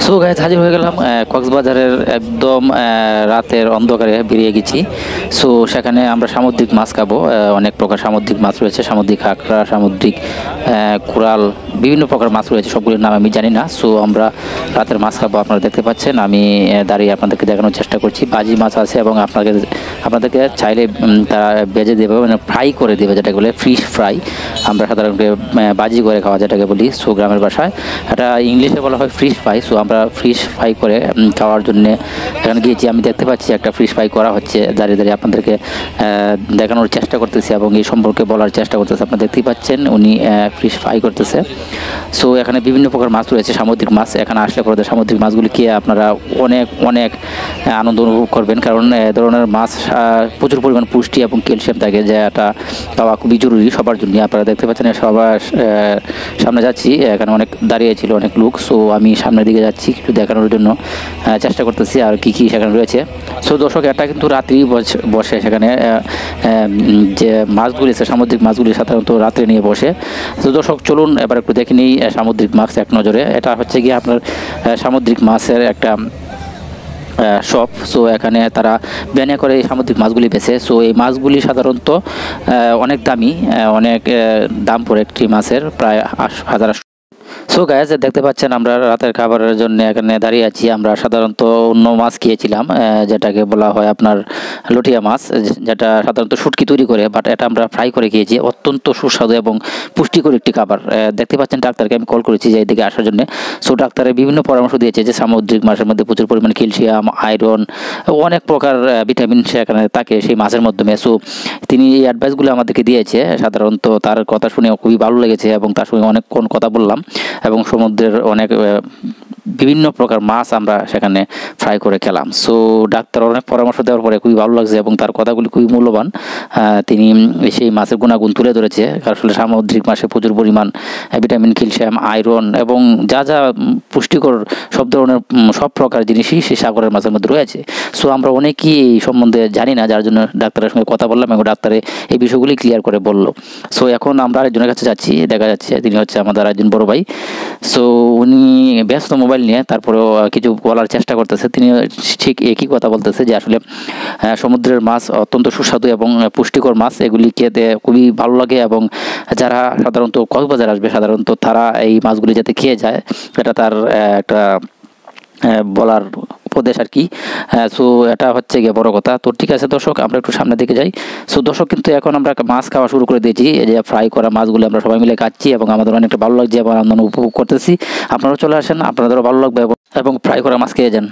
So guys হাজির হয়ে গেলাম কক্সবাজারের একদম রাতের অন্ধকারে বেরিয়ে গেছি। সো সেখানে আমরা সামুদ্রিক মাছ খাবো। অনেক প্রকার সামুদ্রিক মাছ রয়েছে, সামুদ্রিক কাঁকড়া, সামুদ্রিক কোরাল, বিভিন্ন প্রকার মাছ রয়েছে, সবগুলোর নাম আমি জানি না। সো আমরা রাতের মাছ খাবো, আপনারা দেখতে পাচ্ছেন। আমি দাঁড়িয়ে আপনাদেরকে দেখানোর চেষ্টা করছি। বাজি মাছ আছে এবং আপনাদেরকে চাইলে তারা ভেজে দেবে, মানে ফ্রাই করে দেবে, যেটাকে বলে ফিশ ফ্রাই। আমরা সাধারণত বাজি করে খাওয়া যেটাকে বলি। সো গ্রামের ভাষায় এটা ইংলিশে বলা হয় ফিশ ফ্রাই। সো আমরা ফিশ ফ্রাই করে খাওয়ার জন্য এখানে গিয়েছি। আমি দেখতে পাচ্ছি একটা ফিশ ফ্রাই করা হচ্ছে, দাঁড়িয়ে দাঁড়িয়ে আপনাদেরকে দেখানোর চেষ্টা করতেছি এবং এই সম্পর্কে বলার চেষ্টা করতেছে। আপনারা দেখতেই পাচ্ছেন উনি ফিশ ফ্রাই করতেছে। সো এখানে বিভিন্ন প্রকার মাছ রয়েছে, সামুদ্রিক মাছ। এখানে আসলে পরে সামুদ্রিক মাছগুলি খেয়ে আপনারা অনেক অনেক আনন্দ অনুভব করবেন, কারণ এ ধরনের মাছ প্রচুর পরিমাণ পুষ্টি এবং ক্যালসিয়াম থাকে, যেটা খাওয়া খুবই জরুরি সবার জন্য। আপনারা দেখতে পাচ্ছেন সবার সামনে যাচ্ছি, এখানে অনেক দাঁড়িয়ে ছিল অনেক লোক। সো আমি সামনের দিকে যাচ্ছি একটু দেখানোর জন্য চেষ্টা করতেছি আর কি কি সেখানে রয়েছে। সো দর্শক, এটা কিন্তু রাত্রি বসে সেখানে যে মাছগুলি আছে, সামুদ্রিক মাছগুলি সাধারণত রাত্রে নিয়ে বসে। তো দর্শক চলুন এবার একটু দেখে নিই সামুদ্রিক মাছ এক নজরে। এটা হচ্ছে গিয়ে আপনার সামুদ্রিক মাছের একটা শপ। সো এখানে তারা ব্যানে করে এই সামুদ্রিক মাছগুলি বেছে। সো এই মাছগুলি সাধারণত অনেক দামি, অনেক দাম পড়ে একটি মাছের, প্রায় 1000। সো গাইস দেখতে পাচ্ছেন আমরা রাতের খাবারের জন্য এখানে দাঁড়িয়ে আছি। আমরা সাধারণত অন্য মাছ খেয়েছিলাম, যেটাকে বলা হয় আপনার লটিয়া মাছ, যেটা সাধারণত শুটকি তৈরি করে, বাট এটা আমরা ফ্রাই করে খেয়েছি। অত্যন্ত সুস্বাদু এবং পুষ্টিকর একটি খাবার। দেখতে পাচ্ছেন ডাক্তারকে আমি কল করেছি যে এদিকে আসার জন্য। সো ডাক্তারের বিভিন্ন পরামর্শ দিয়েছে যে সামুদ্রিক মাছের মধ্যে প্রচুর পরিমাণে ক্যালসিয়াম, আয়রন, অনেক প্রকার ভিটামিন সেখানে থাকে সেই মাছের মাধ্যমে। সো তিনি এই অ্যাডভাইসগুলো আমাদেরকে দিয়েছে। সাধারণত তার কথা শুনে খুবই ভালো লেগেছে এবং তার সঙ্গে অনেকক্ষণ কথা বললাম এবং সমুদ্রের অনেক বিভিন্ন প্রকার মাছ আমরা সেখানে ফ্রাই করে খেলাম। সো ডাক্তার অনেক পরামর্শ দেওয়ার পরে খুবই ভালো লাগছে এবং তার কথাগুলি খুবই মূল্যবান। তিনি সেই মাছের গুণাগুণ তুলে ধরেছে। আসলে সামুদ্রিক মাছে প্রচুর পরিমাণ ভিটামিন, ক্যালসিয়াম, আয়রন এবং যা যা পুষ্টিকর সব ধরনের সব প্রকার জিনিসই সেই সাগরের মাছের মধ্যে রয়েছে। সো আমরা অনেকেই এই সম্বন্ধে জানি না, যার জন্য ডাক্তারের সঙ্গে কথা বললাম এবং ডাক্তারে এই বিষয়গুলি ক্লিয়ার করে বলল। সো এখন আমরা আরেকজনের কাছে যাচ্ছি, দেখা যাচ্ছে তিনি হচ্ছে আমাদের একজন বড় ভাই। সো উনি ব্যস্ত মোবাইল নিয়ে, তারপরেও কিছু বলার চেষ্টা করতেছে। তিনি ঠিক একই কথা বলতেছে যে আসলে সমুদ্রের মাছ অত্যন্ত সুস্বাদু এবং পুষ্টিকর মাছ, এগুলি খেতে খুবই ভালো লাগে এবং যারা সাধারণত কক্সবাজার আসবে সাধারণত তারা এই মাছগুলি যাতে খেয়ে যায়, এটা তার একটা বলার উপদেশ আর কি। সো এটা হচ্ছে গিয়ে বড় কথা। তো ঠিক আছে দর্শক, আমরা একটু সামনের দিকে যাই। সো দর্শক, কিন্তু এখন আমরা মাছ খাওয়া শুরু করে দিয়েছি। এই যে ফ্রাই করা মাছগুলো আমরা সবাই মিলে খাচ্ছি এবং আমাদের অনেকটা ভালো লাগছে এবং আনন্দ উপভোগ করতেছি। আপনারাও চলে আসেন, আপনাদেরও ভালো লাগবে এবং ফ্রাই করা মাছ খেয়ে যান।